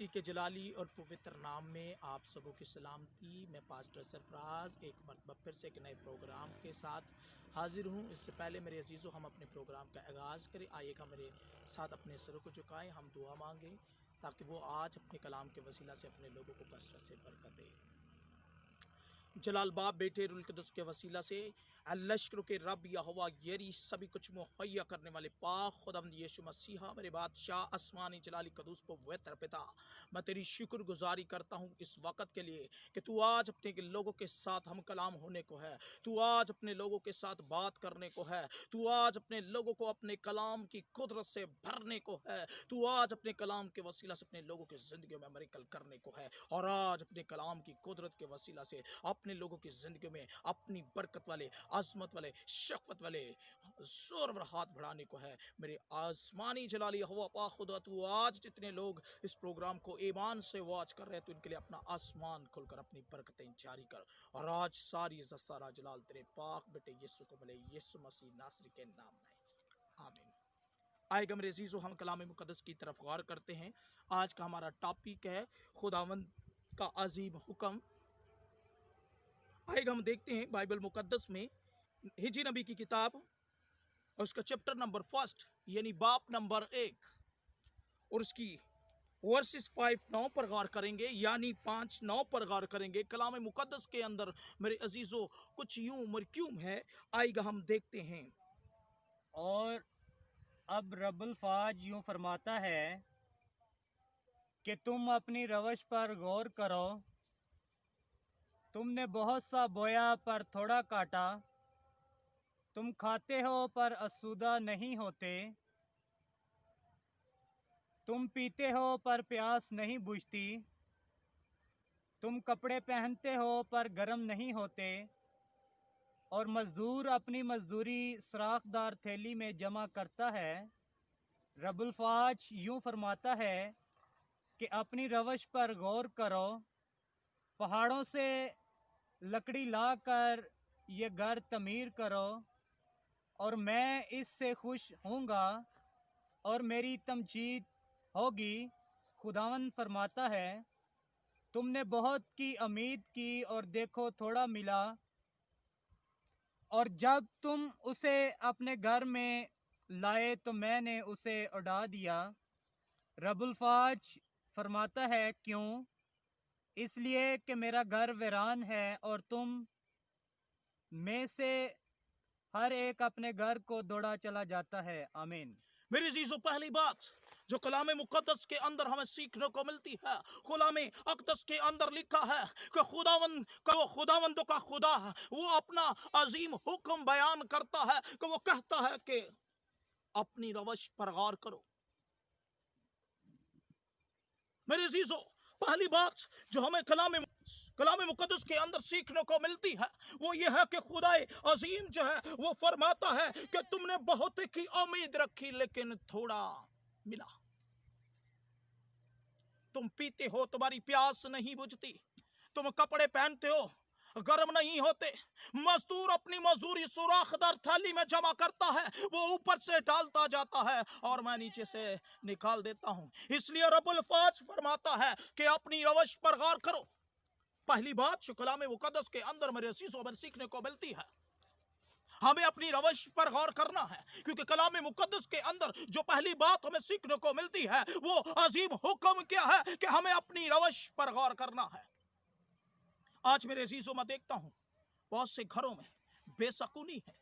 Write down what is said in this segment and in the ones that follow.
के जलाली और पवित्र नाम में आप सबों की सलामती। मैं पास्टर सरफराज एक मरतबा फिर से एक नए प्रोग्राम के साथ हाजिर हूँ। इससे पहले मेरे अजीज़ों, हम अपने प्रोग्राम का आगाज़ करें। आइएगा मेरे साथ अपने सरों को झुकाएं, हम दुआ मांगें ताकि वो आज अपने कलाम के वसीला से अपने लोगों को कसरत से बरकत दे। जलाल बाप बेटे रुल कुदस के वसीला से लश्करों के रब यहोवा येरी सभी कुछ मुहैया करने वाले पाक खुदावंद यीशु मसीहा, मेरे बादशाह आसमानी जलाली कदूस पवित्र पिता, मैं तेरी शुक्रगुजारी करता हूँ इस वक़्त के लिए कि तू आज अपने के लोगों के साथ हम कलाम होने को है, तू आज अपने लोगों के साथ बात करने को है, तू आज अपने लोगों को अपने कलाम की कुदरत से भरने को है, तू आज अपने कलाम के वसीला से अपने लोगों की ज़िंदगी में मिरेकल करने को है, और आज अपने कलाम की कुदरत के वसीला से अपने लोगों की ज़िंदगी में अपनी बरकत वाले, अज़मत वाले, शफ़क़त वाले ज़ोरवर हाथ बढ़ाने को है। मेरे आसमानी जलाली यहोवा पाक खुदा, तू आज जितने लोग इस प्रोग्राम को ईमान से वॉच कर रहे हैं, तो इनके लिए अपना आसमान खोलकर अपनी बरकतें जारी कर। और आज सारी इज़्ज़त सारा जलाल तेरे पाक बेटे यीशु को मिले, यीशु मसीह नासरी के नाम में, आमीन। आएगा मेरे अजीज़ों, हम कलाम मुक़द्दस की तरफ गौर करते हैं। आज का हमारा टॉपिक है खुदावंद का अजीम हुक्म। आएगा हम देखते हैं बाइबल मुक़द्दस में हिजी नबी की किताब और उसका चैप्टर नंबर 1 यानी बाप नंबर 1 और उसकी वर्सेस 5-9 पर गौर करेंगे, यानी 5-9 पर गौर करेंगे। कलाम मुक़द्दस के अंदर मेरे अजीज़ों कुछ यूं मरक्यूम है। आएगा हम देखते हैं। और अब रब्बुल फाज यूं फरमाता है कि तुम अपनी रवश पर गौर करो। तुमने बहुत सा बोया पर थोड़ा काटा, तुम खाते हो पर आसूदा नहीं होते, तुम पीते हो पर प्यास नहीं बुझती, तुम कपड़े पहनते हो पर गर्म नहीं होते, और मजदूर अपनी मजदूरी सराखदार थैली में जमा करता है। रब्बुल फाज यूं फरमाता है कि अपनी रवश पर गौर करो। पहाड़ों से लकड़ी लाकर ये घर तमीर करो, और मैं इससे खुश होऊंगा और मेरी तमजीद होगी। खुदावन फरमाता है, तुमने बहुत की उम्मीद की और देखो थोड़ा मिला, और जब तुम उसे अपने घर में लाए तो मैंने उसे उड़ा दिया। रब्बुल फाज फरमाता है, क्यों? इसलिए कि मेरा घर वीरान है और तुम में से हर एक अपने घर को दौड़ा चला जाता है। आमीन। मेरे अजीज़ों, पहली बात जो कलाम मुक़द्दस के अंदर हमें सीखने को मिलती है, कलाम अक़दस के अंदर लिखा है कि खुदावंदों का खुदा है, वो अपना अजीम हुक्म बयान करता है कि वो कहता है कि अपनी रवश पर गौर करो। मेरे अजीज़ों, पहली बात जो हमें कलाम मुक़द्दस के अंदर सीखने को मिलती है वो ये है कि खुदाए अजीम जो है वो फरमाता है कि तुमने बहुत की उम्मीद रखी लेकिन थोड़ा मिला। तुम पीते हो, तुम्हारी प्यास नहीं बुझती, तुम कपड़े पहनते हो, गर्म नहीं होते, मजदूर अपनी मजदूरी सुराखदार थाली में जमा करता है, वो ऊपर से डालता जाता है और मैं नीचे से निकाल देता हूं। इसलिए रब्बुल फाज फरमाता है कि अपनी रवश पर गौर करो। पहली बात जो कलाम मुक़द्दस के अंदर मेरे अज़ीज़ों में सीखने को मिलती है, हमें अपनी रवश पर गौर करना है, क्योंकि कलाम मुक़द्दस के अंदर जो पहली बात हमें सीखने को मिलती है वो अजीम हुक्म क्या है कि हमें अपनी रवश पर गौर करना है। आज मेरे अजीज़ों, मैं देखता हूं बहुत से घरों में बेसकूनी है,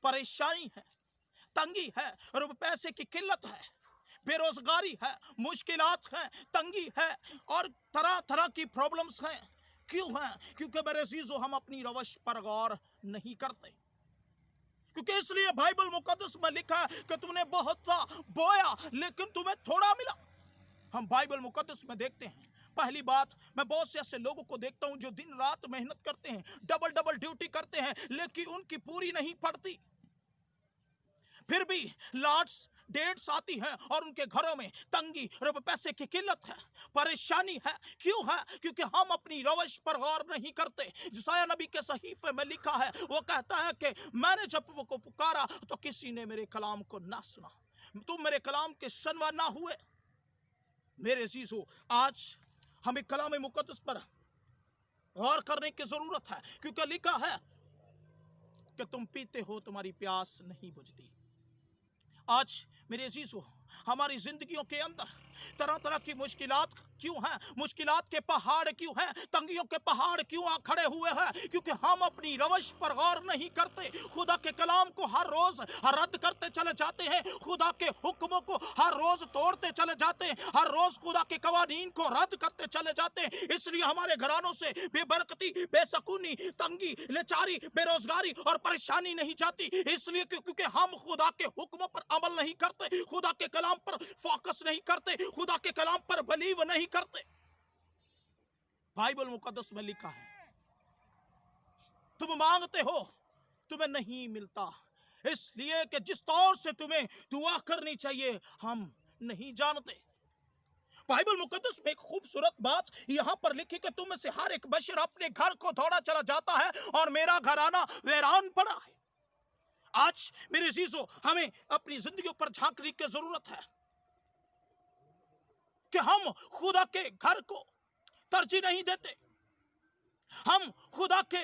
परेशानी है, तंगी है, और पैसे की किल्लत है, बेरोजगारी है, मुश्किलात हैं, तंगी है, और तरह तरह की प्रॉब्लम्स हैं। क्यों हैं? क्योंकि मेरे अजीज़ों हम अपनी रवश पर गौर नहीं करते। क्योंकि इसलिए बाइबल मुक़द्दस में लिखा है कि तुमने बहुत सा बोया लेकिन तुम्हें थोड़ा मिला। हम बाइबल मुक़द्दस में देखते हैं, पहली बात मैं बहुत से ऐसे लोगों को देखता हूं जो दिन रात मेहनत करते हैं, डबल डबल ड्यूटी करते हैं, लेकिन उनकी पूरी नहीं पड़ती। फिर भी लाट्स डेट्स आती हैं और उनके घरों में तंगी, पैसे की किल्लत है, परेशानी है। क्यों है? क्योंकि हम अपनी रवश पर गौर नहीं करते। यशायाह नबी के सहीफे में लिखा है, वो कहता है कि मैंने जब को पुकारा तो किसी ने मेरे कलाम को ना सुना, तुम मेरे कलाम के सुनवा ना हुए। मेरे अजीजों, आज हमें कलाम मुकद्दस पर गौर करने की जरूरत है, क्योंकि लिखा है कि तुम पीते हो तुम्हारी प्यास नहीं बुझती। आज मेरे अजीजों, हमारी जिंदगियों के अंदर तरह तरह की मुश्किलात क्यों हैं, मुश्किलात के पहाड़ क्यों हैं, तंगियों के पहाड़ क्यों आ खड़े हुए हैं? क्योंकि हम अपनी रवश पर गौर नहीं करते। खुदा के कलाम को हर रोज रद्द करते चले जाते हैं, खुदा के हुक्मों को हर रोज तोड़ते चले जाते हैं, हर रोज खुदा के कवानीन को रद्द करते चले जाते हैं। इसलिए हमारे घरानों से बेबरकती, बेसकूनी, तंगी, लाचारी, बेरोजगारी और परेशानी नहीं जाती। इसलिए क्योंकि हम खुदा के हुक्मों पर अमल नहीं करते, खुदा के कलाम पर फोकस नहीं करते, खुदा के कलाम पर बिलीव नहीं करते। बाइबल मुकद्दस में लिखा है, तुम मांगते हो तुम्हें नहीं मिलता, इसलिए कि जिस तौर से तुम्हें दुआ करनी चाहिए हम नहीं जानते। बाइबल मुकद्दस में एक खूबसूरत बात यहां पर लिखी कि तुम में से हर एक बशर अपने घर को दौड़ा चला जाता है और मेरा घराना वीरान पड़ा है। आज मेरे अजीजों, हमें अपनी जिंदगियों पर झांकने की जरूरत है कि हम खुदा के घर को तरजीह नहीं देते। हम खुदा के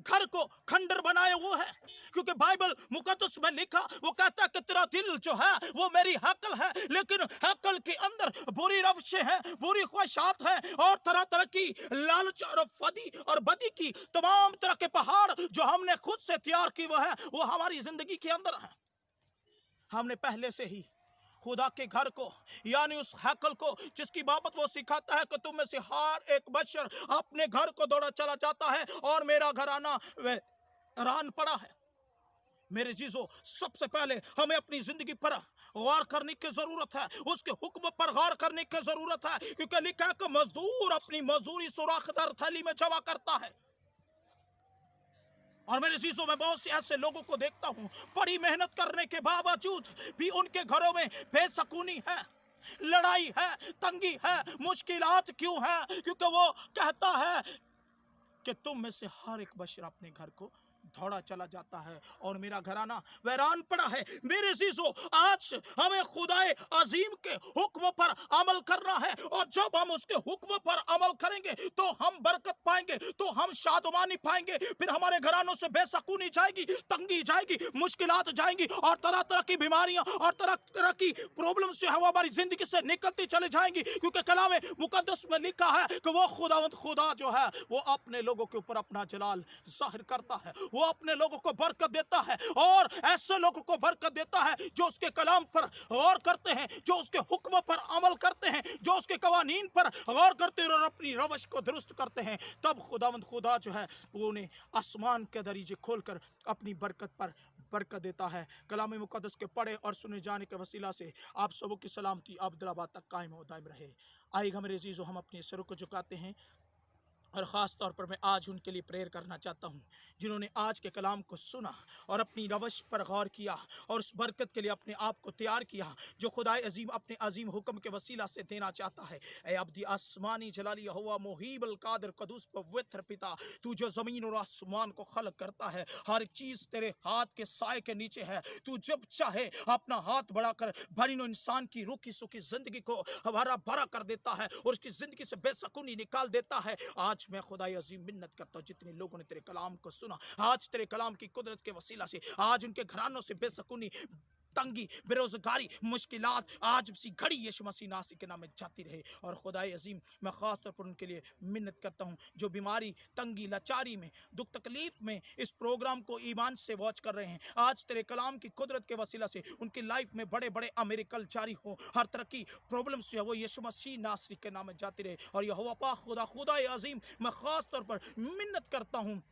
घर को खंडर बनाए हुए हैं, क्योंकि बाइबल मुकद्दस में लिखा, वो कहता है कि तेरा दिल जो है वो मेरी हकल है, लेकिन हकल के अंदर बुरी रवशें हैं, बुरी ख्वाहिशात हैं और तरह तरह की लालच और फदी और बदी की तमाम तरह के पहाड़ जो हमने खुद से तैयार की वो हमारी जिंदगी के अंदर है। हमने पहले से ही खुदा के घर को, यानी उस हैकल को जिसकी बाबत वो सिखाता है कि तुम में से हर एक बशर अपने घर को दौड़ा चला जाता है और मेरा घराना वीरान पड़ा है। मेरे जीजो, सबसे पहले हमें अपनी जिंदगी पर गौर करने की जरूरत है, उसके हुक्म पर गौर करने की जरूरत है, क्योंकि लिखा है कि मजदूर अपनी मजदूरी सुराखदार थैली में जमा करता है। और मेरे जीजों, में बहुत से ऐसे लोगों को देखता हूं, बड़ी मेहनत करने के बावजूद भी उनके घरों में बेसकूनी है, लड़ाई है, तंगी है, मुश्किलात क्यों है? क्योंकि वो कहता है कि तुम में से हर एक बशर अपने घर को दौड़ा चला जाता है और मेरा घराना वीरान पड़ा है। मेरे अजीजों, आज हमें खुदाए अजीम के हुक्म पर अमल करना है, और जब हम उसके हुक्म पर अमल करेंगे तो हम बरकत पाएंगे, तो हम शादमानी पाएंगे। फिर हमारे घरानों से बेसकूनी जाएगी, तंगी जाएगी, मुश्किलात जाएंगी और तरह तरह की बीमारियां और तरह तरह की प्रॉब्लम से हमारी जिंदगी से निकलती चली जाएंगी, क्योंकि कलाम मुकद्दस में लिखा है कि वो खुदा जो है वो अपने लोगों के ऊपर अपना जलाल जाहिर करता है, वो अपने लोगों को बरकत देता है और ऐसे लोगों को बरकत देता है जो उसके कलाम पर गौर करते हैं, जो उसके हुक्म पर अमल करते हैं, जो उसके कवानीन पर गौर करते हैं और अपनी रवश को दुरुस्त करते हैं। तब खुदा जो है वो उन्हें आसमान के दरीजे खोलकर अपनी बरकत पर बरकत देता है। कलाम मुकद्दस के पढ़े और सुने जाने के वसीला से आप सबों की सलामती अब्दुल्लाबाद तक कायम और दायम रहे। आइएगा मेरे अजीजों, हम अपने सरों को झुकाते हैं और ख़ास तौर पर मैं आज उनके लिए प्रेयर करना चाहता हूँ जिन्होंने आज के कलाम को सुना और अपनी रवश पर गौर किया और उस बरकत के लिए अपने आप को तैयार किया जो खुदाए अजीम अपने अजीम हुक्म के वसीला से देना चाहता है। ए अब्दी आसमानी जलाली यहोवा मोहीब अल कादिर कदूस पवित्र पिता, तू जो ज़मीन और आसमान को खलक करता है, हर एक चीज़ तेरे हाथ के साए के नीचे है। तू जब चाहे अपना हाथ बढ़ाकर बनीनो इंसान की रूखी सूखी जिंदगी को हरा भरा कर देता है और उसकी जिंदगी से बेसकूनी निकाल देता है। आज मैं खुदा अजीम मिन्नत करता हूँ जितने लोगों ने तेरे कलाम को सुना, आज तेरे कलाम की कुदरत के वसीला से आज उनके घरानों से बेसकूनी, तंगी, बेरोजगारी, मुश्किलात आज इसी घड़ी यीशु मसीह नासी के नाम में जाती रहे। और खुदाए अजीम मैं खास तौर पर उनके लिए मिन्नत करता हूँ जो बीमारी, तंगी, लाचारी में, दुख तकलीफ में इस प्रोग्राम को ईमान से वॉच कर रहे हैं। आज तेरे कलाम की कुदरत के वसीला से उनकी लाइफ में बड़े बड़े अमेरिकल जारी हो, हर तरह की प्रॉब्लम से वो यीशु मसीह नासरी के नाम में जाती रहे। और यहोवा पाक खुदाए अजीम मैं खास तौर पर मिन्नत करता हूँ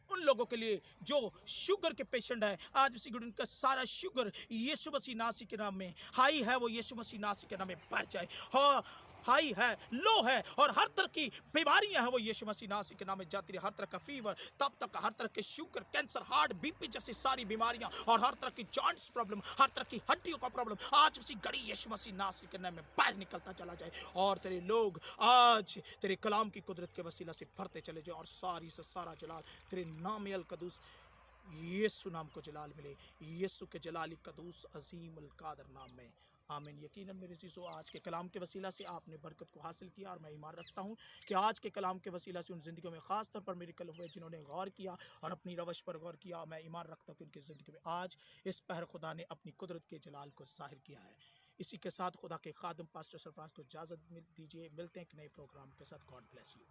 उन लोगों के लिए जो शुगर के पेशेंट है, आज इसी घड़ी उनका सारा शुगर यीशु मसीह नासी के नाम में हाई है, वो यीशु मसीह नासी के नाम में बढ़ जाए। हाँ, हाई है, लो है और हर तरह की बीमारियां हैं वो यीशु मसीह नासी के नाम में जाती रही। हर तरह का फीवर, तब तक हर तरह के शुगर, कैंसर, हार्ट, बीपी जैसी सारी बीमारियां और हर तरह की जॉइंट्स प्रॉब्लम, हर तरह की हड्डियों का प्रॉब्लम आज उसी घड़ी यीशु मसीह नासी के नाम में बाहर निकलता चला जाए। और तेरे लोग आज तेरे कलाम की कुदरत के वसीला से भरते चले जाए और सारी से सारा जलाल तेरे नाम अल कदूस यीशु नाम को जलाल मिले, यीशु के जलाली कदूस अजीम अल कादर नाम में। आमीन। यकीनन मेरे अज़ीज़ों, आज के कलाम के वसीला से आपने बरकत को हासिल किया और मैं ईमान रखता हूँ कि आज के कलाम के वसीला से उन ज़िंदगियों में ख़ास तौर पर मेरिकल हुए जिन्होंने गौर किया और अपनी रवश पर गौर किया। मैं ईमान रखता हूँ कि उनकी ज़िंदगी में आज इस पहर खुदा ने अपनी कुदरत के जलाल को ज़ाहिर किया है। इसी के साथ खुदा के खादम पास्टर सरफराज को इजाज़त दीजिए। मिलते हैं एक नए प्रोग्राम के साथ। God bless you.